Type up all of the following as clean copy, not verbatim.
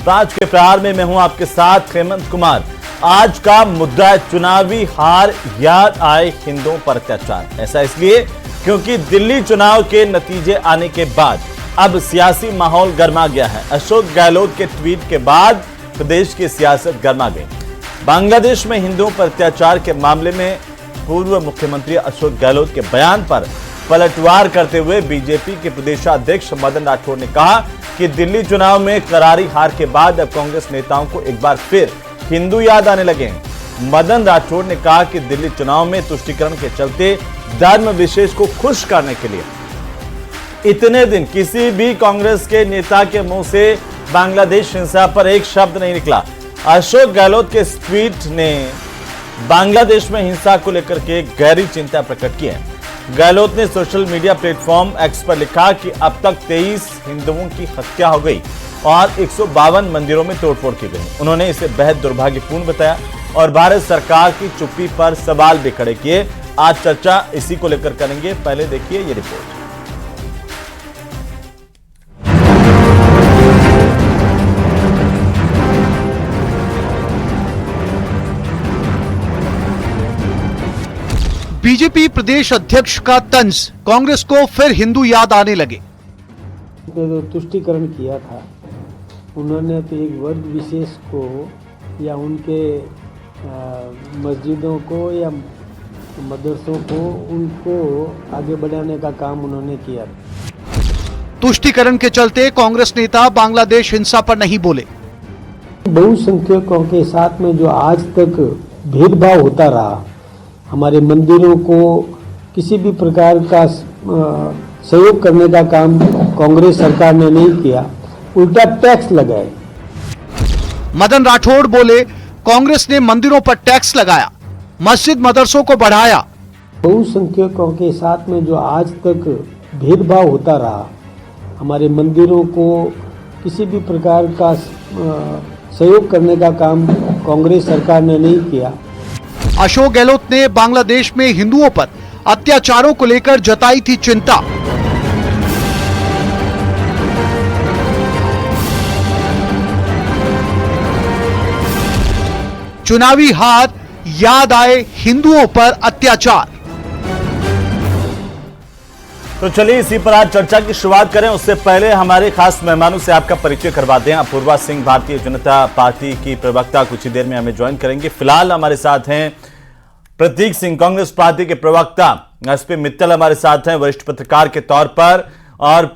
आज के प्रहार में मैं हूं आपके साथ हेमंत कुमार। आज का मुद्दा है चुनावी हार, याद आए हिंदुओं पर अत्याचार। ऐसा इसलिए क्योंकि दिल्ली चुनाव के नतीजे आने के बाद अब सियासी माहौल गर्मा गया है। अशोक गहलोत के ट्वीट के बाद प्रदेश की सियासत गर्मा गई। बांग्लादेश में हिंदुओं पर अत्याचार के मामले में पूर्व मुख्यमंत्री अशोक गहलोत के बयान पर पलटवार करते हुए बीजेपी के प्रदेशाध्यक्ष मदन राठौड़ ने कहा कि दिल्ली चुनाव में करारी हार के बाद अब कांग्रेस नेताओं को एक बार फिर हिंदू याद आने लगे हैं। मदन राठौड़ ने कहा कि दिल्ली चुनाव में तुष्टीकरण के चलते धर्म विशेष को खुश करने के लिए इतने दिन किसी भी कांग्रेस के नेता के मुंह से बांग्लादेश हिंसा पर एक शब्द नहीं निकला। अशोक गहलोत के इस ट्वीट ने बांग्लादेश में हिंसा को लेकर के गहरी चिंता प्रकट की है। गहलोत ने सोशल मीडिया प्लेटफॉर्म एक्स पर लिखा कि अब तक 23 हिंदुओं की हत्या हो गई और 152 मंदिरों में तोड़फोड़ की गई। उन्होंने इसे बेहद दुर्भाग्यपूर्ण बताया और भारत सरकार की चुप्पी पर सवाल भी खड़े किए। आज चर्चा इसी को लेकर करेंगे। पहले देखिए ये रिपोर्ट। बीजेपी प्रदेश अध्यक्ष का तंज, कांग्रेस को फिर हिंदू याद आने लगे। तो तुष्टीकरण किया था उन्होंने, तो एक वर्ग विशेष को या उनके मस्जिदों को या मदरसों को उनको आगे बढ़ाने का काम उन्होंने किया। तुष्टीकरण के चलते कांग्रेस नेता बांग्लादेश हिंसा पर नहीं बोले। बहुसंख्यकों के साथ में जो आज तक भेदभाव होता रहा, हमारे मंदिरों को किसी भी प्रकार का सहयोग करने का काम कांग्रेस सरकार ने नहीं किया, उल्टा टैक्स लगाए। मदन राठौड़ बोले, कांग्रेस ने मंदिरों पर टैक्स लगाया, मस्जिद मदरसों को बढ़ाया। बहुसंख्यकों के साथ में जो आज तक भेदभाव होता रहा, हमारे मंदिरों को किसी भी प्रकार का सहयोग करने का काम कांग्रेस सरकार ने नहीं किया। अशोक गहलोत ने बांग्लादेश में हिंदुओं पर अत्याचारों को लेकर जताई थी चिंता। चुनावी हार, याद आए हिंदुओं पर अत्याचार। तो चलिए इसी पर आज चर्चा की शुरुआत करें। उससे पहले हमारे खास मेहमानों से आपका परिचय करवा दें। अपूर्वा सिंह भारतीय जनता पार्टी की प्रवक्ता कुछ ही देर में हमें ज्वाइन करेंगे। फिलहाल हमारे साथ हैं प्रतीक सिंह, कांग्रेस पार्टी के प्रवक्ता। एसपी मित्तल हमारे साथ हैं वरिष्ठ पत्रकार के तौर पर, और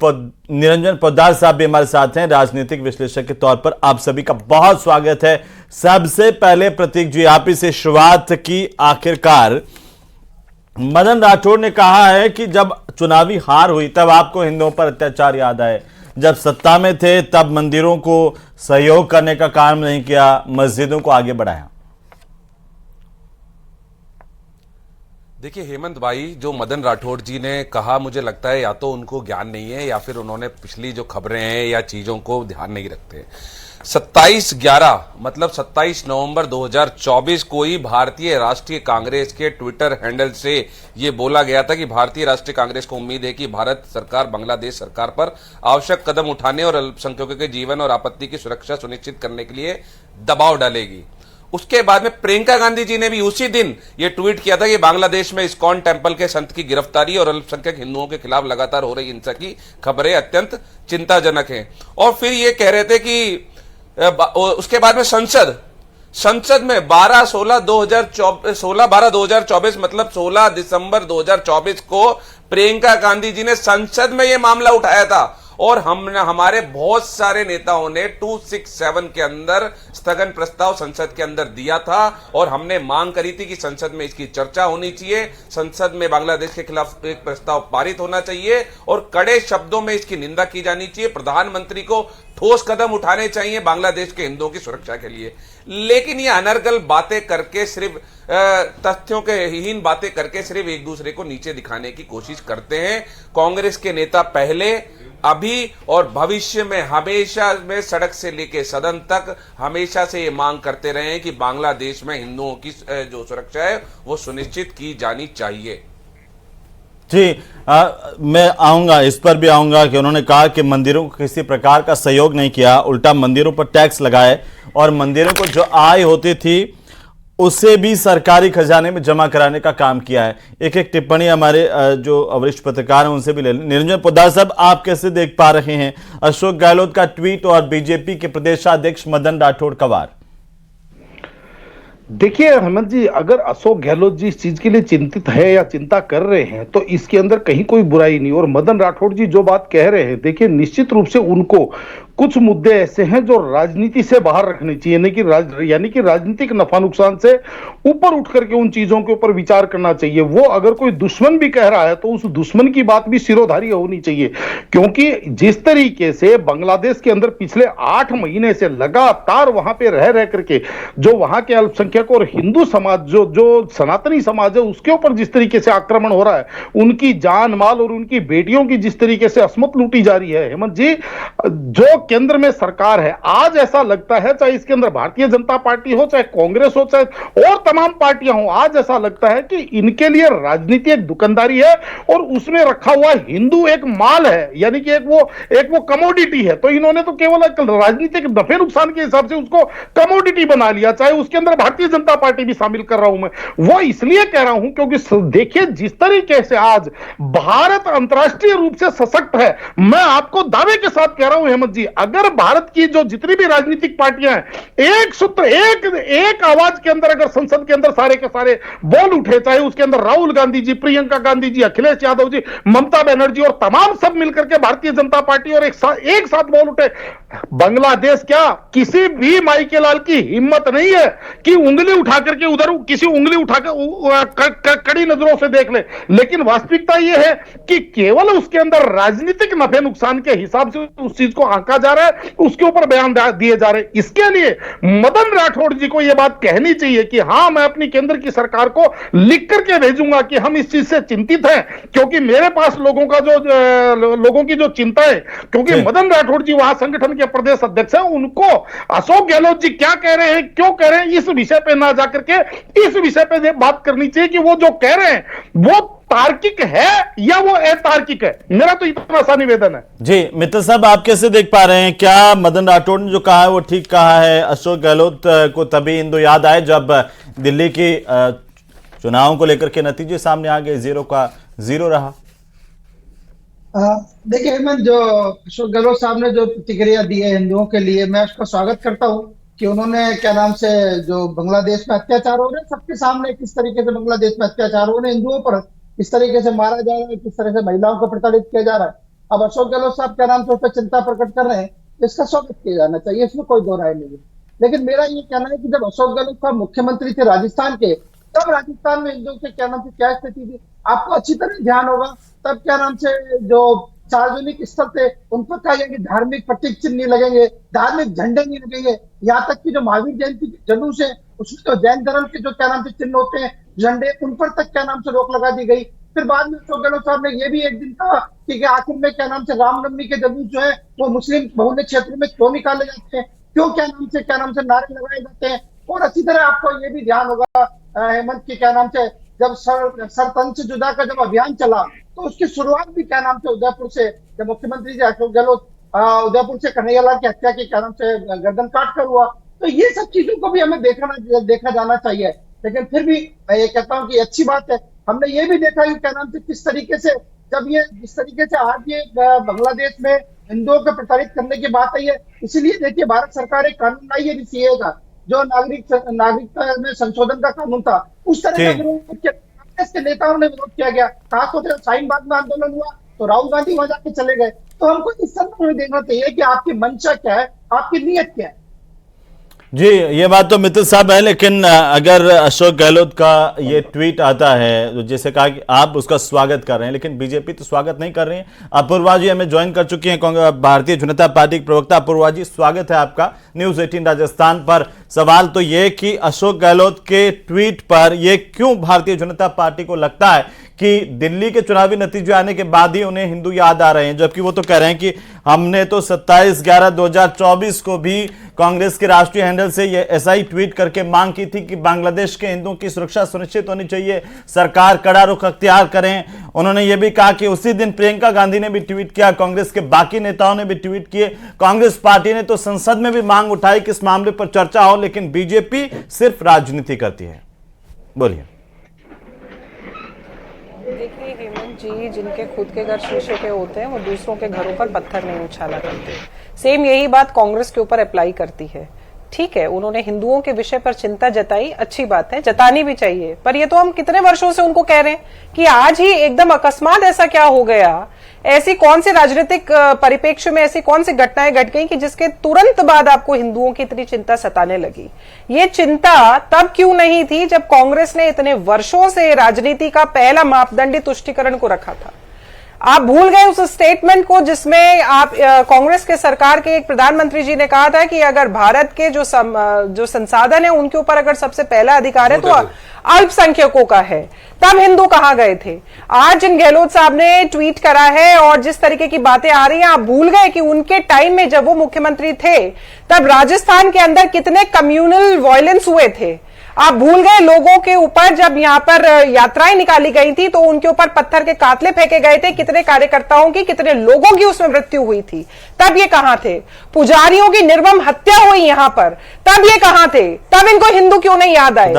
निरंजन पोद्दार साहब भी हमारे साथ हैं राजनीतिक विश्लेषक के तौर पर। आप सभी का बहुत स्वागत है। सबसे पहले प्रतीक जी, आप ही से शुरुआत की। आखिरकार मदन राठौड़ ने कहा है कि जब चुनावी हार हुई तब आपको हिंदुओं पर अत्याचार याद आए, जब सत्ता में थे तब मंदिरों को सहयोग करने का काम नहीं किया, मस्जिदों को आगे बढ़ाया। देखिए हेमंत भाई, जो मदन राठौड़ जी ने कहा, मुझे लगता है या तो उनको ज्ञान नहीं है या फिर उन्होंने पिछली जो खबरें हैं या चीजों को ध्यान नहीं रखते। 27/11 मतलब 27 नवंबर 2024 को ही भारतीय राष्ट्रीय कांग्रेस के ट्विटर हैंडल से ये बोला गया था कि भारतीय राष्ट्रीय कांग्रेस को उम्मीद है कि भारत सरकार बांग्लादेश सरकार पर आवश्यक कदम उठाने और अल्पसंख्यकों के जीवन और आपत्ति की सुरक्षा सुनिश्चित करने के लिए दबाव डालेगी। उसके बाद में प्रियंका गांधी जी ने भी उसी दिन ये ट्वीट किया था कि बांग्लादेश में इस्कॉन टेंपल के संत की गिरफ्तारी और अल्पसंख्यक हिंदुओं के खिलाफ लगातार हो रही हिंसा की खबरें अत्यंत चिंताजनक हैं। और फिर ये कह रहे थे कि उसके बाद में संसद में 12/12/2024 मतलब 16 दिसंबर 2024 को प्रियंका गांधी जी ने संसद में यह मामला उठाया था और हमारे बहुत सारे नेताओं ने 267 के अंदर स्थगन प्रस्ताव संसद के अंदर दिया था और हमने मांग करी थी कि संसद में इसकी चर्चा होनी चाहिए, संसद में बांग्लादेश के खिलाफ एक प्रस्ताव पारित होना चाहिए और कड़े शब्दों में इसकी निंदा की जानी चाहिए। प्रधानमंत्री को ठोस कदम उठाने चाहिए बांग्लादेश के हिंदुओं की सुरक्षा के लिए। लेकिन ये अनर्गल बातें करके, सिर्फ तथ्यों के हीन बातें करके सिर्फ एक दूसरे को नीचे दिखाने की कोशिश करते हैं। कांग्रेस के नेता पहले, अभी और भविष्य में हमेशा में सड़क से लेकर सदन तक हमेशा से ये मांग करते रहे हैं कि बांग्लादेश में हिंदुओं की जो सुरक्षा है वो सुनिश्चित की जानी चाहिए। जी, मैं आऊंगा, इस पर भी आऊंगा कि उन्होंने कहा कि मंदिरों को किसी प्रकार का सहयोग नहीं किया, उल्टा मंदिरों पर टैक्स लगाए और मंदिरों को जो आय होती थी उसे भी सरकारी खजाने में जमा कराने का काम किया है। एक एक टिप्पणी हमारे जो वरिष्ठ पत्रकार हैं उनसे भी ले लें। निरंजन पोद्दार साहब, आप कैसे देख पा रहे हैं अशोक गहलोत का ट्वीट और बीजेपी के प्रदेशाध्यक्ष मदन राठौड़ का वार? देखिए हेमंत जी, अगर अशोक गहलोत जी इस चीज के लिए चिंतित है या चिंता कर रहे हैं तो इसके अंदर कहीं कोई बुराई नहीं। और मदन राठौड़ जी जो बात कह रहे हैं, देखिए निश्चित रूप से उनको कुछ मुद्दे ऐसे हैं जो राजनीति से बाहर रखनी चाहिए, यानी कि राजनीतिक नफा नुकसान से ऊपर उठ करके उन चीजों के ऊपर विचार करना चाहिए। वो अगर कोई दुश्मन भी कह रहा है तो उस दुश्मन की बात भी सिरोधार्य होनी चाहिए, क्योंकि जिस तरीके से बांग्लादेश के अंदर पिछले 8 महीने से लगातार वहां पे रह करके जो वहां के अल्पसंख्यक और हिंदू समाज जो सनातनी समाज है उसके ऊपर जिस तरीके से आक्रमण हो रहा है, उनकी जान माल और उनकी बेटियों की जिस तरीके से असमत लूटी जा रही है, हेमंत जी, जो केंद्र में सरकार है आज ऐसा लगता है, चाहे इसके अंदर भारतीय जनता पार्टी हो, चाहे कांग्रेस हो, चाहे और तमाम पार्टियां हो, आज ऐसा लगता है कि इनके लिए राजनीति एक दुकानदारी है और उसमें रखा हुआ हिंदू एक माल है, यानी कि एक वो कमोडिटी है। तो इन्होंने तो केवल राजनीतिक नफे नुकसान के हिसाब से उसको कमोडिटी बना लिया, चाहे उसके अंदर भारतीय जनता पार्टी भी शामिल कर रहा हूं मैं। वो इसलिए कह रहा हूं क्योंकि देखिए जिस तरीके से आज भारत अंतर्राष्ट्रीय रूप से सशक्त है, मैं आपको दावे के साथ कह रहा हूं हेमंत जी, अगर भारत की जो जितनी भी राजनीतिक पार्टियां हैं एक सूत्र एक आवाज के अंदर अगर संसद के अंदर सारे के सारे बोल उठे, चाहे उसके अंदर राहुल गांधी जी, प्रियंका गांधी जी, अखिलेश यादव जी, ममता बनर्जी और तमाम सब मिलकर के भारतीय जनता पार्टी और एक साथ बोल उठे, बांग्लादेश क्या किसी भी माई के लाल की हिम्मत नहीं है कि उंगली उठा करके उधर किसी उंगली उठाकर कड़ी नजरों से देख ले। लेकिन वास्तविकता यह है कि केवल उसके अंदर राजनीतिक नफे नुकसान के हिसाब से उस चीज को आंका जा रहा है, उसके ऊपर बयान दिए जा रहे हैं। इसके लिए मदन राठौड़ जी को यह बात कहनी चाहिए कि हां, मैं अपनी केंद्र की सरकार को लिख करके भेजूंगा कि हम इस चीज से चिंतित हैं, क्योंकि मेरे पास लोगों की जो चिंता है, क्योंकि मदन राठौड़ जी वहां संगठन के प्रदेश अध्यक्ष हैं, उनको अशोक गहलोत जी क्या कह रहे हैं, क्यों कह रहे हैं, इस विषय पे ना जाकर के इस विषय पे बात करनी चाहिए कि वो जो कह रहे हैं वो तार्किक है या वो अतार्किक है। मेरा तो इतना सा निवेदन है। जी मित्र साहब, आप कैसे देख पा रहे हैं, क्या मदन राठौड़ ने जो कहा है वो ठीक कहा है? अशोक गहलोत को तभी हिंदू याद आए जब दिल्ली की चुनावों को लेकर के नतीजे सामने आ गए, 0 का 0 रहा। देखिए हेमंत, जो अशोक गहलोत साहब ने जो प्रतिक्रिया दी है हिंदुओं के लिए, मैं उसका स्वागत करता हूं कि उन्होंने क्या नाम से जो बांग्लादेश में अत्याचार हो रहे हैं सबके सामने, किस तरीके से बांग्लादेश में अत्याचार हो रहे हैं, हिंदुओं पर किस तरीके से मारा जा रहा है, किस तरह से महिलाओं को प्रताड़ित किया जा रहा है, अब अशोक गहलोत साहब क्या नाम से उस पर चिंता प्रकट कर रहे हैं, इसका स्वागत किया जाना चाहिए, इसमें कोई दो राय नहीं है। लेकिन मेरा ये कहना है कि जब अशोक गहलोत साहब मुख्यमंत्री थे राजस्थान के, तब राजस्थान में हिंदुओं के क्या नाम से क्या स्थिति थी आपको अच्छी तरह ध्यान होगा। तब क्या नाम से जो सार्वजनिक स्थल थे उन पर क्या कि धार्मिक प्रतीक चिन्ह नहीं लगेंगे, धार्मिक झंडे नहीं लगेंगे, यहाँ तक कि जो महावीर जयंती के जुलूस है उसमें तो जैन धर्म के जो क्या नाम से चिन्ह होते हैं झंडे, उन पर तक क्या नाम से रोक लगा दी गई। फिर बाद में अशोक गहलोत साहब ने यह भी एक दिन कहा कि आखिर में क्या नाम से रामनवमी के जुलूस जो है वो मुस्लिम बहुल्य क्षेत्र में क्यों निकाले जाते हैं, क्यों क्या नाम से नारे लगाए जाते हैं। और अच्छी तरह आपको ये भी ध्यान होगा हेमंत की क्या नाम से जब सरपंच से जुदा का जब अभियान चला तो उसकी शुरुआत भी क्या नाम से उदयपुर से, जब मुख्यमंत्री जी अशोक गहलोत उदयपुर से कन्हैयालाल की हत्या की क्या नाम से गर्दन काट कर हुआ। तो ये सब चीजों को भी हमें देखा जाना चाहिए। लेकिन फिर भी मैं ये कहता हूँ कि अच्छी बात है, हमने ये भी देखा कि क्या नाम से किस तरीके से जब ये जिस तरीके से आज ये बांग्लादेश में हिंदुओं को प्रताड़ित करने की बात आई है, इसीलिए देखिए भारत सरकार एक कानून लाई है सीएए का, जो नागरिकता में संशोधन का कानून था, उस तरह का विरोध किया, कांग्रेस के नेताओं ने विरोध किया गया, खासतौर से शाहीन बाग में आंदोलन हुआ तो राहुल गांधी वहां जाके चले गए। तो हमको इस संदर्भ में देखना चाहिए कि आपकी मंशा क्या है, आपकी नीयत क्या है। जी ये बात तो मित्र साहब है, लेकिन अगर अशोक गहलोत का ये ट्वीट आता है जैसे कहा कि आप उसका स्वागत कर रहे हैं, लेकिन बीजेपी तो स्वागत नहीं कर रही है। अपूर्वा जी हमें ज्वाइन कर चुकी हैं, भारतीय जनता पार्टी के प्रवक्ता। अपूर्वा जी स्वागत है आपका न्यूज 18 राजस्थान पर। सवाल तो ये कि अशोक गहलोत के ट्वीट पर ये क्यों भारतीय जनता पार्टी को लगता है कि दिल्ली के चुनावी नतीजे आने के बाद ही उन्हें हिंदू याद आ रहे हैं, जबकि वो तो कह रहे हैं कि हमने तो 27/11/2024 को भी कांग्रेस के राष्ट्रीय हैंडल से ये ऐसा ही ट्वीट करके मांग की थी कि बांग्लादेश के हिंदुओं की सुरक्षा सुनिश्चित होनी चाहिए, सरकार कड़ा रुख अख्तियार करें। उन्होंने ये भी कहा कि उसी दिन प्रियंका गांधी ने भी ट्वीट किया, कांग्रेस के बाकी नेताओं ने भी ट्वीट किए। कांग्रेस पार्टी ने तो संसद में भी मांग उठाई कि इस मामले पर चर्चा हो, लेकिन बीजेपी सिर्फ राजनीति करती है। बोलिए। देखिए हेमंत जी, जिनके खुद के घर शीशे के होते हैं वो दूसरों के घरों पर पत्थर नहीं उछाला करते। सेम यही बात कांग्रेस के ऊपर अप्लाई करती है। ठीक है, उन्होंने हिंदुओं के विषय पर चिंता जताई, अच्छी बात है, जतानी भी चाहिए, पर ये तो हम कितने वर्षों से उनको कह रहे हैं कि आज ही एकदम अकस्मात ऐसा क्या हो गया, ऐसी कौन सी राजनीतिक परिप्रेक्ष्य में ऐसी कौन सी घटनाएं घट गई कि जिसके तुरंत बाद आपको हिंदुओं की इतनी चिंता सताने लगी। ये चिंता तब क्यों नहीं थी जब कांग्रेस ने इतने वर्षों से राजनीति का पहला मापदंड तुष्टीकरण को रखा था। आप भूल गए उस स्टेटमेंट को जिसमें आप कांग्रेस के सरकार के एक प्रधानमंत्री जी ने कहा था कि अगर भारत के जो संसाधन है उनके ऊपर अगर सबसे पहला अधिकार है तो अल्पसंख्यकों का है। तब हिंदू कहां गए थे? आज जिन गहलोत साहब ने ट्वीट करा है और जिस तरीके की बातें आ रही हैं, आप भूल गए कि उनके टाइम में जब वो मुख्यमंत्री थे तब राजस्थान के अंदर कितने कम्युनल वायलेंस हुए थे। आप भूल गए लोगों के ऊपर जब यहां पर यात्राएं निकाली गई थी तो उनके ऊपर पत्थर के कातले फेंके गए थे, कितने कार्यकर्ताओं की, कितने लोगों की उसमें मृत्यु हुई थी। तब ये कहां थे? पुजारियों की निर्मम हत्या हुई यहां पर, तब ये कहां थे? तब इनको हिंदू क्यों नहीं याद आए?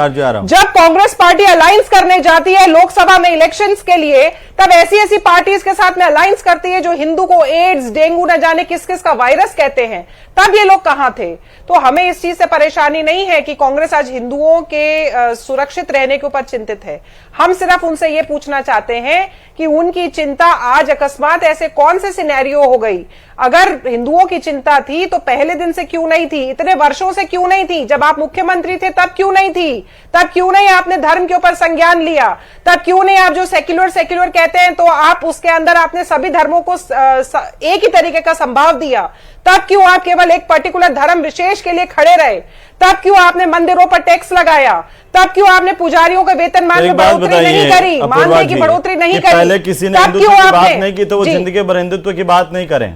जब कांग्रेस पार्टी अलायंस करने जाती है लोकसभा में इलेक्शंस के लिए, तब ऐसी ऐसी पार्टीज के साथ में अलायंस करती है जो हिंदू को एड्स, डेंगू, न जाने किस किस का वायरस कहते हैं। तब ये लोग कहां थे? तो हमें इस चीज से परेशानी नहीं है कि कांग्रेस आज हिंदुओं के सुरक्षित रहने के ऊपर चिंतित है। हम सिर्फ उनसे ये पूछना चाहते हैं कि उनकी चिंता आज अकस्मात ऐसे कौन से सिनेरियो हो गई? अगर हिंदुओं की चिंता थी तो पहले दिन से क्यों नहीं थी? इतने वर्षों से क्यों नहीं थी? जब आप मुख्यमंत्री थे तब क्यों नहीं थी? तब क्यों नहीं आपने धर्म के ऊपर संज्ञान लिया? तब क्यों नहीं आप जो सेक्युलर कहते हैं तो आप उसके अंदर आपने सभी धर्मों को एक ही तरीके का संभाव दिया? तब क्यों आप केवल एक पर्टिकुलर धर्म विशेष के लिए खड़े रहे? तब क्यों आपने मंदिरों पर टैक्स लगाया? तब क्यों आपने पुजारियों के वेतनमान में बढ़ोतरी नहीं करी, मानदेय की बढ़ोतरी नहीं करी? पहले किसी ने हिंदुत्व की बात नहीं की तो वो जिंदगी भर हिंदुत्व की बात नहीं करें।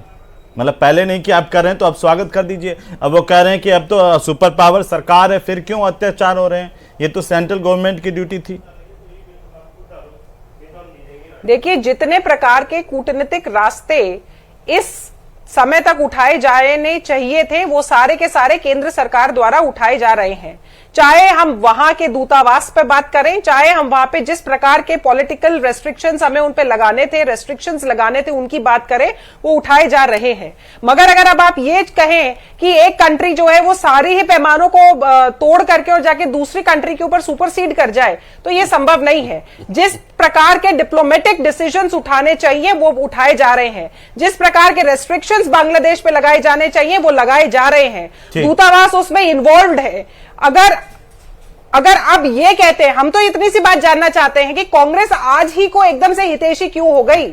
मतलब पहले नहीं कि आप कर रहे हैं तो आप स्वागत कर दीजिए। अब वो कह रहे हैं कि अब तो सुपर पावर सरकार है, फिर क्यों अत्याचार हो रहे हैं? ये तो सेंट्रल गवर्नमेंट की ड्यूटी थी। देखिए, जितने प्रकार के कूटनीतिक रास्ते इस समय तक उठाए जाने चाहिए थे वो सारे के सारे केंद्र सरकार द्वारा उठाए जा रहे हैं। चाहे हम वहां के दूतावास पे बात करें, चाहे हम वहां पे जिस प्रकार के पॉलिटिकल रेस्ट्रिक्शंस हमें उन पे लगाने थे, रेस्ट्रिक्शंस लगाने थे, उनकी बात करें, वो उठाए जा रहे हैं। मगर अगर अब आप ये कहें कि एक कंट्री जो है वो सारी ही पैमानों को तोड़ करके और जाके दूसरी कंट्री के ऊपर सुपरसीड कर जाए तो ये संभव नहीं है। जिस प्रकार के डिप्लोमेटिक डिसीजंस उठाने चाहिए वो उठाए जा रहे हैं, जिस प्रकार के रेस्ट्रिक्शंस बांग्लादेश पे लगाए जाने चाहिए वो लगाए जा रहे हैं। दूतावास उसमें इन्वॉल्व है। अगर अब ये कहते हैं, हम तो इतनी सी बात जानना चाहते हैं कि कांग्रेस आज ही को एकदम से हितैषी क्यों हो गई?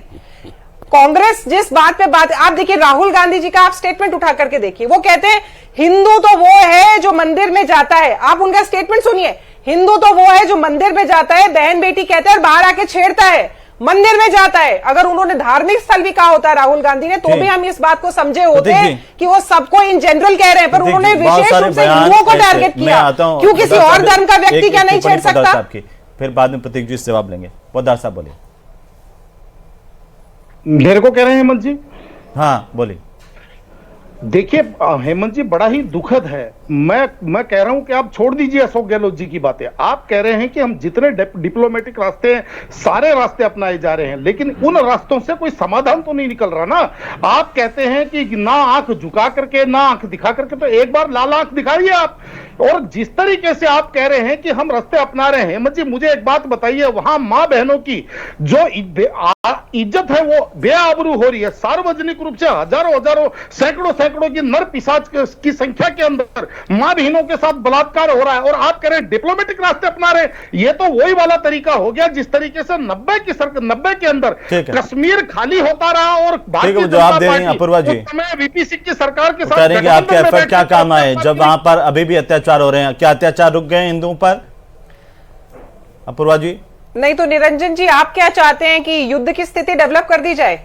कांग्रेस जिस बात पे बात, आप देखिए राहुल गांधी जी का आप स्टेटमेंट उठा करके देखिए, वो कहते हैं हिंदू तो वो है जो मंदिर में जाता है। आप उनका स्टेटमेंट सुनिए, हिंदू तो वो है जो मंदिर में जाता है, बहन बेटी कहते हैं और बाहर आके छेड़ता है, मंदिर में जाता है। अगर उन्होंने धार्मिक स्थल भी कहा होता राहुल गांधी ने तो भी हम इस बात को समझे होते कि वो सबको इन जनरल कह रहे हैं, पर उन्होंने विशेष रूप से हिंदुओं को टारगेट किया। क्यों किसी और धर्म का व्यक्ति क्या नहीं छेड़ सकता? फिर बाद में प्रतीक जी जवाब लेंगे। पोद्दार साहब बोलिए। मेरे को कह रहे हैं हेमंत जी? हाँ बोलिए। देखिए हेमंत जी, बड़ा ही दुखद है। मैं कह रहा हूं कि आप छोड़ दीजिए अशोक गहलोत जी की बातें। आप कह रहे हैं कि हम जितने डिप्लोमेटिक रास्ते हैं सारे रास्ते अपनाए जा रहे हैं, लेकिन उन रास्तों से कोई समाधान तो नहीं निकल रहा ना। आप कहते हैं कि ना आंख झुका करके ना आंख दिखा करके, तो एक बार लाल आंख दिखाइए आप। और जिस तरीके से आप कह रहे हैं कि हम रास्ते अपना रहे हैं, हेमंत जी मुझे एक बात बताइए, वहां मां बहनों की जो इज्जत है वो बेआबरू हो रही है। सार्वजनिक रूप से हजारों सैकड़ों की नर पिशाच की संख्या के अंदर मां बहनों के साथ बलात्कार हो रहा है, और आप कह रहे हैं डिप्लोमेटिक रास्ते अपना रहे हैं। ये तो वही वाला तरीका हो गया जिस तरीके से 90 के अंदर कश्मीर खाली होता रहा और भारतीय जनता पार्टी वीपी सिंह की सरकार के साथ आपके एफर्ट क्या काम आए जब वहां पर अभी भी अत्याचार हो रहे हैं? क्या अत्याचार रुक गए हिंदुओं पर? अपूर्वा जी, नहीं तो निरंजन जी, आप क्या चाहते हैं कि युद्ध की स्थिति डेवलप कर दी जाए,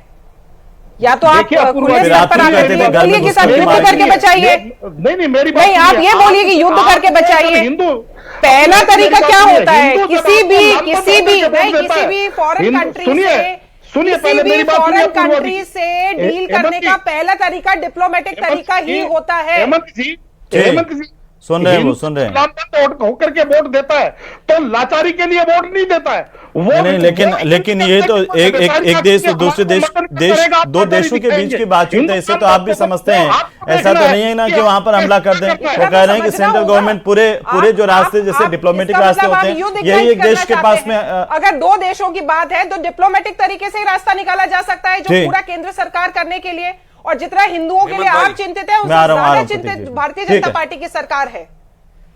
या तो आप देखिए, अपूर्वा खुले जी, स्तर आप पर ही कहते थे घर में बोलिए कि सब घुसकर युद्ध मार करके दिए। बचाइए। नहीं मेरी बात नहीं, आप सुनिए। ये बोलिए कि युद्ध करके बचाइए। हिंदू पहला तरीका क्या होता है, हिंदू जब किसी आपको भी नाम किसी बताने भी के बाद नहीं देता किसी है। भी फॉरेन कंट्री सुनिए से पहले मेरी बात सुनिए, फॉरेन अपूर्वा जी। कंट्री से डील करने का पहला तरीका डिप्लोमेटिक तरीका ही होता है। हेमंत जी सुन रहे हैं, वो सुन रहे हैं। वोट होकर के वोट देता है तो लाचारी के लिए वोट नहीं देता है वो। नहीं, लेकिन ये तो एक देश और दूसरे देश दो देशों के बीच की बातचीत है, इससे तो आप भी समझते हैं। ऐसा तो नहीं है ना कि वहां पर हमला कर दें। वो कह रहे हैं कि सेंट्रल गवर्नमेंट पूरे जो रास्ते जैसे डिप्लोमेटिक रास्ते होते हैं, यही एक देश के पास में। अगर दो देशों की बात है तो डिप्लोमेटिक तरीके से ही रास्ता निकाला जा सकता है, जो पूरा केंद्र सरकार करने के लिए, और जितना हिंदुओं के लिए आप चिंतित है, उससे ज्यादा चिंतित भारतीय जनता पार्टी की सरकार है।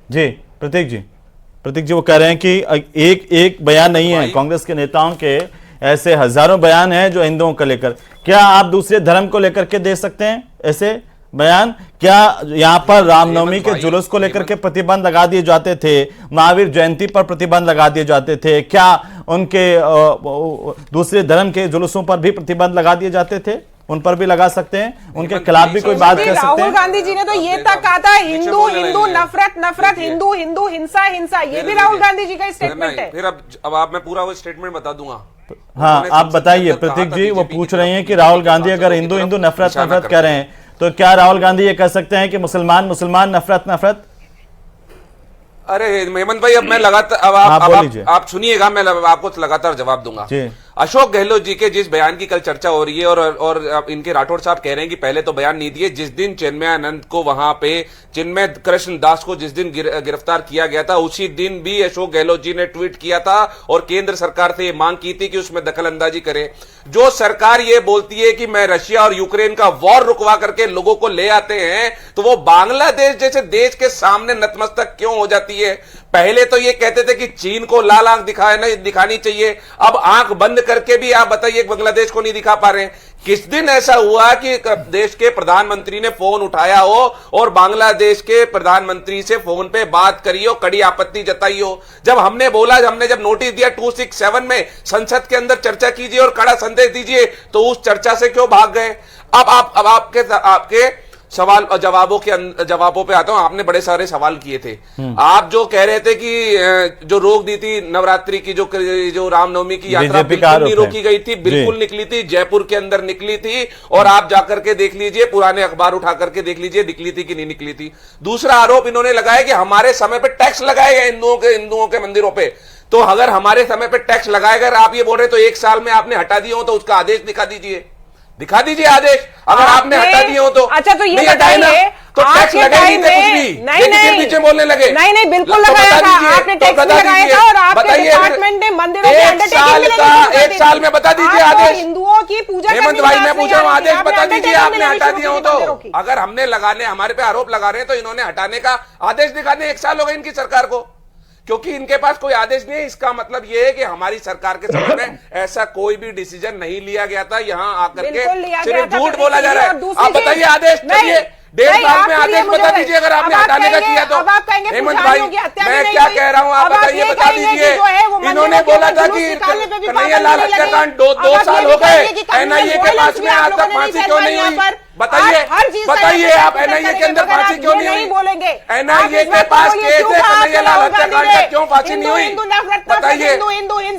जी प्रतीक जी वो कह रहे हैं कि एक बयान नहीं है, कांग्रेस के नेताओं के ऐसे हजारों बयान हैं जो हिंदुओं को लेकर। क्या आप दूसरे धर्म को लेकर के दे सकते हैं ऐसे बयान? क्या यहां पर रामनवमी के जुलूस को लेकर के प्रतिबंध लगा दिए जाते थे, महावीर जयंती पर प्रतिबंध लगा दिए जाते थे? क्या उनके दूसरे धर्म के जुलूसों पर भी प्रतिबंध लगा दिए जाते थे? उन पर भी लगा सकते हैं, उनके खिलाफ भी कोई बात कर सकते हैं। राहुल गांधी जी ने तो ये तक कहा था, हिंदू नफरत, हिंदू हिंसा। ये भी राहुल गांधी जी का स्टेटमेंट है। फिर अब आप मैं पूरा वो स्टेटमेंट बता दूंगा। हाँ, आप बताइए प्रतीक जी। वो पूछ रहे हैं कि राहुल गांधी अगर हिंदू नफरत कह रहे हैं, तो क्या राहुल गांधी ये कह सकते हैं कि मुसलमान नफरत? अरे हेमंत भाई, अब मैं लगातार आप सुनिएगा, मैं आपको लगातार जवाब दूंगा। अशोक गहलोत जी के जिस बयान की कल चर्चा हो रही है, और इनके राठौड़ साहब कह रहे हैं कि पहले तो बयान नहीं दिए। जिस दिन चिन्मयानंद को वहां पे चिन्मय कृष्ण दास को जिस दिन गिरफ्तार किया गया था, उसी दिन भी अशोक गहलोत जी ने ट्वीट किया था और केंद्र सरकार से ये मांग की थी कि उसमें दखल अंदाजी करे। जो सरकार ये बोलती है कि मैं रशिया और यूक्रेन का वॉर रुकवा करके लोगों को ले आते हैं, तो वो बांग्लादेश जैसे देश के सामने नतमस्तक क्यों हो जाती है? पहले तो ये कहते थे कि चीन को लाल आंख दिखानी चाहिए, अब आंख बंद करके भी आप बताइए बांग्लादेश को नहीं दिखा पा रहे हैं। किस दिन ऐसा हुआ कि देश के प्रधानमंत्री ने फोन उठाया हो और बांग्लादेश के प्रधानमंत्री से फोन पे बात करी हो, कड़ी आपत्ति जताई हो? जब हमने जब नोटिस दिया 267 में संसद के अंदर चर्चा कीजिए और कड़ा संदेश दीजिए, तो उस चर्चा से क्यों भाग गए? अब आपके सवाल और जवाबों पे आता हूं। आपने बड़े सारे सवाल किए थे। आप जो कह रहे थे कि जो रोक दी थी नवरात्रि की, जो रामनवमी की यात्रा बिल्कुल नहीं रोकी गई थी, बिल्कुल निकली थी, जयपुर के अंदर निकली थी, और आप जाकर के देख लीजिए, पुराने अखबार उठा करके देख लीजिए, निकली थी कि नहीं निकली थी। दूसरा आरोप इन्होंने लगाया कि हमारे समय पे टैक्स लगाए गए हिंदुओं के मंदिरों पे। तो अगर हमारे समय पे टैक्स लगाए गए, आप ये बोल रहे तो 1 साल में आपने हटा दिए हो, तो उसका आदेश दिखा दीजिए आदेश। अगर आपने हटा दिए हो तो अच्छा, तो ये बताइए तो टैक्स लगे नहीं थे कुछ भी, नहीं पीछे बोलने लगे। नहीं बिल्कुल लगाया था आपने, टैक्स लगाया था, और आपके डिपार्टमेंट ने मंदिरों के एक साल में बता दीजिए आदेश। हिंदुओं की पूजा हेमंत भाई, मैं पूछ रहा हूँ, आदेश बता दीजिए आपने हटा दिए हो तो। अगर हमने हमारे पे आरोप लगा रहे हैं तो इन्होंने हटाने का आदेश दिखाने 1 साल हो गए इनकी सरकार को, क्योंकि इनके पास कोई आदेश नहीं है। इसका मतलब यह है कि हमारी सरकार के समय में ऐसा कोई भी डिसीजन नहीं लिया गया था। यहां आकर के सिर्फ झूठ बोला जा रहा है। आप बताइए आदेश चाहिए, 1.5 साल में आदेश बता दीजिए अगर आपने हटाने का किया तो। हेमंत भाई, मैं क्या कह रहा हूं, आप बताइए, बता दीजिए। इन्होंने बोला था कि कन्हैयालाल हत्याकांड 2 साल हो गए, एनआईए के पास में आज तक फांसी क्यों नहीं हुई? बताइए आप, एनआईए के अंदर फांसी क्यों नहीं हुई? एनआईए के पास केस है, कन्हैयालाल हत्याकांड का क्यों फांसी नहीं हुई? बताइए।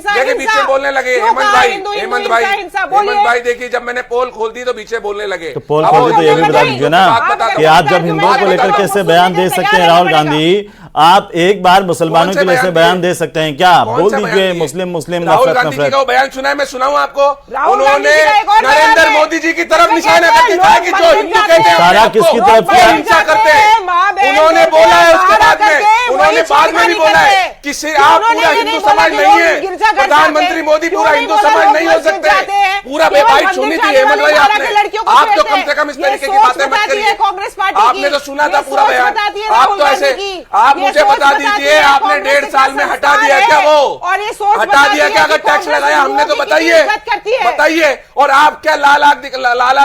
देखिए पीछे बोलने लगे हेमंत भाई देखिए, जब मैंने पोल खोल दी तो पीछे बोलने लगे। तो पोल खोल दी तो ये भी बता दीजिए ना कि आप जब हिंदुओं को लेकर कैसे बयान दे सकते हैं राहुल गांधी, आप एक बार मुसलमानों के लिए ऐसे बयान दे सकते हैं क्या? बोल दीजिए मुस्लिम राहुल गांधी जी का बयान सुना है, मैं सुनाऊं आपको? उन्होंने नरेंद्र मोदी जी की तरफ निशाना करके कहा कि जो हिंदू कहते हैं सारा किसकी तरफ वो हिंसा करते हैं। उन्होंने बोला है, उसके बाद में उन्होंने बाद में भी बोला है कि आप पूरा हिंदू समाज नहीं है, प्रधानमंत्री मोदी पूरा हिंदू समाज नहीं हो सकते। पूरा बेबाइट सुनी थी हेमंत भाई आपने। आप तो कम से कम इस तरीके की बातें मत करिए। आपने तो सुना था पूरा बयान, आप तो ऐसे, आप मुझे बता दीजिए, आपने 1.5 साल में हटा दिया क्या? वो हटा दिया क्या? अगर टैक्स लगाया हमने तो बताइए। और आप क्या लाल आंख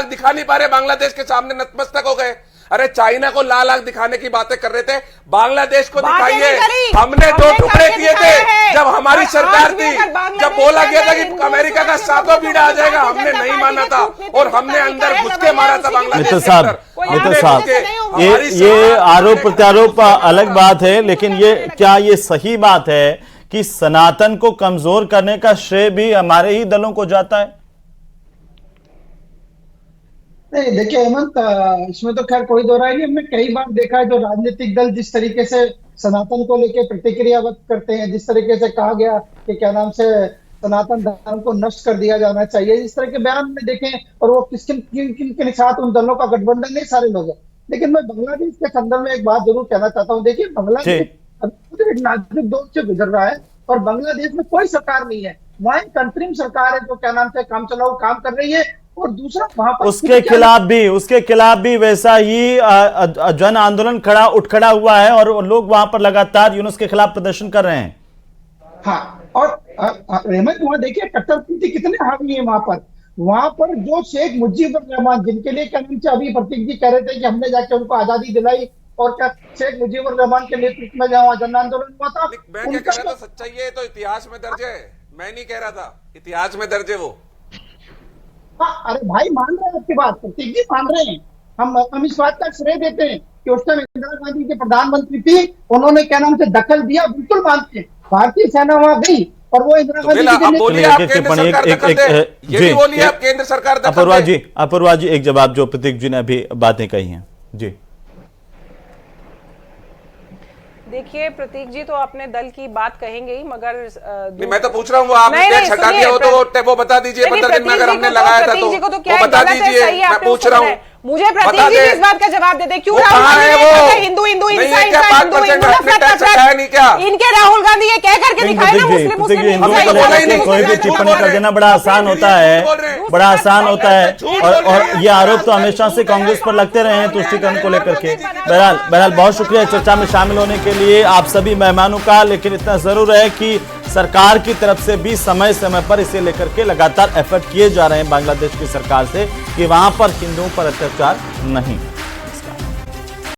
दिखा नहीं पा रहे? बांग्लादेश के सामने नतमस्तक हो गए। अरे चाइना को लाल आंख दिखाने की बातें कर रहे थे, बांग्लादेश को बातें दिखाइए। नहीं करी। हमने 2 टुकड़े किए थे जब हमारी और सरकार आज भी थी, अगर बांग्लादेश जब बोला गया था के कि हिंदू अमेरिका का मुसलमान 7वां बीड़ा आ जाएगा, भारतीय हमने जनता नहीं पार्टी माना के था कूटनीतिक और हमने अधिकारी अंदर का घुस है, के मारा था रवैया बांग्लादेश मित्र के साहब, अंदर। कोई मित्र आरोप साहब, जैसे नहीं होगा। ये आरोप प्रत्यारोप अलग बात है, लेकिन ये क्या ये सही बात है कि सनातन को कमजोर करने का श्रेय भी हमारे ही दलों को जाता है? नहीं देखिए हेमंत, इसमें तो खैर कोई दो राय नहीं। हमने कई बार देखा है जो राजनीतिक दल जिस तरीके से सनातन को लेकर प्रतिक्रिया व्यक्त करते हैं, जिस तरीके से कहा गया कि क्या नाम से सनातन धर्म को नष्ट कर दिया जाना चाहिए, इस तरह के बयान हमने देखे हैं। और वो किन के साथ उन दलों का गठबंधन नहीं, सारे लोग हैं। लेकिन मैं बांग्लादेश के संदर्भ में एक बात जरूर कहना चाहता हूँ। देखिए बांग्लादेश एक नाजुक दौर से गुजर रहा है और बांग्लादेश में कोई सरकार नहीं है। वहां एक अंतरिम सरकार है जो क्या नाम से काम चलाओ काम कर रही है। और दूसरा वहां पर उसके खिलाफ भी वैसा ही जन आंदोलन उठ खड़ा हुआ है और लोग वहां पर लगातार यूनुस के खिलाफ प्रदर्शन कर रहे हैं। हाँ, और हेमंत वहां देखिए कट्टरपंथी कितने हावी है वहां पर जो शेख मुजीबुर रहमान, जिनके लिए क्या नाम से अभी प्रतीक जी कह रहे थे कि हमने जाके उनको आजादी दिलाई, और क्या शेख मुजीबुर रहमान के नेतृत्व में जहां जन आंदोलन हुआ था। मैं क्या कह रहा था, सच्चाई है तो इतिहास में दर्ज है, मैं नहीं कह रहा था, इतिहास में दर्ज है वो। हाँ, अरे भाई मान रहे हैं आपकी बात, प्रतीक जी मान रहे हैं। हम इस बात का श्रेय देते हैं कि उस टाइम इंदिरा गांधी के प्रधानमंत्री थी, उन्होंने क्या नाम से दखल दिया, बिल्कुल मानते हैं। भारतीय सेना वहां गई और वो इंदिरा गांधी केंद्र सरकार अपूर्वा जी एक जवाब जो प्रतीक जी ने अभी बातें कही हैं जी। देखिए प्रतीक जी तो अपने दल की बात कहेंगे ही, मगर मैं तो पूछ रहा हूँ, वो आपने टैक्स हटा दिया हो तो वो बता दीजिए। 15 दिन में अगर हमने लगाया था तो वो बता दीजिए। मैं पूछ रहा हूँ, मुझे प्रतीक जी इस बात का जवाब देते क्यों राहुल गांधी हिंदू हिंदू हिंसा हिंसा हिंदू हिंदू नफरत, इनके राहुल गांधी ये कह करके दिखाए ना मुस्लिम मुस्लिम कोई भी टिप्पणी कर देना बड़ा आसान होता है, बड़ा आसान होता है। और ये आरोप तो हमेशा से कांग्रेस पर लगते रहे हैं तुष्टीकरण को लेकर के। बहरहाल बहुत शुक्रिया चर्चा में शामिल होने के लिए आप सभी मेहमानों का। लेकिन इतना जरूर है कि सरकार की तरफ से भी समय समय पर इसे लेकर के लगातार एफर्ट किए जा रहे हैं बांग्लादेश की सरकार से कि वहां पर हिंदुओं पर अत्याचार नहीं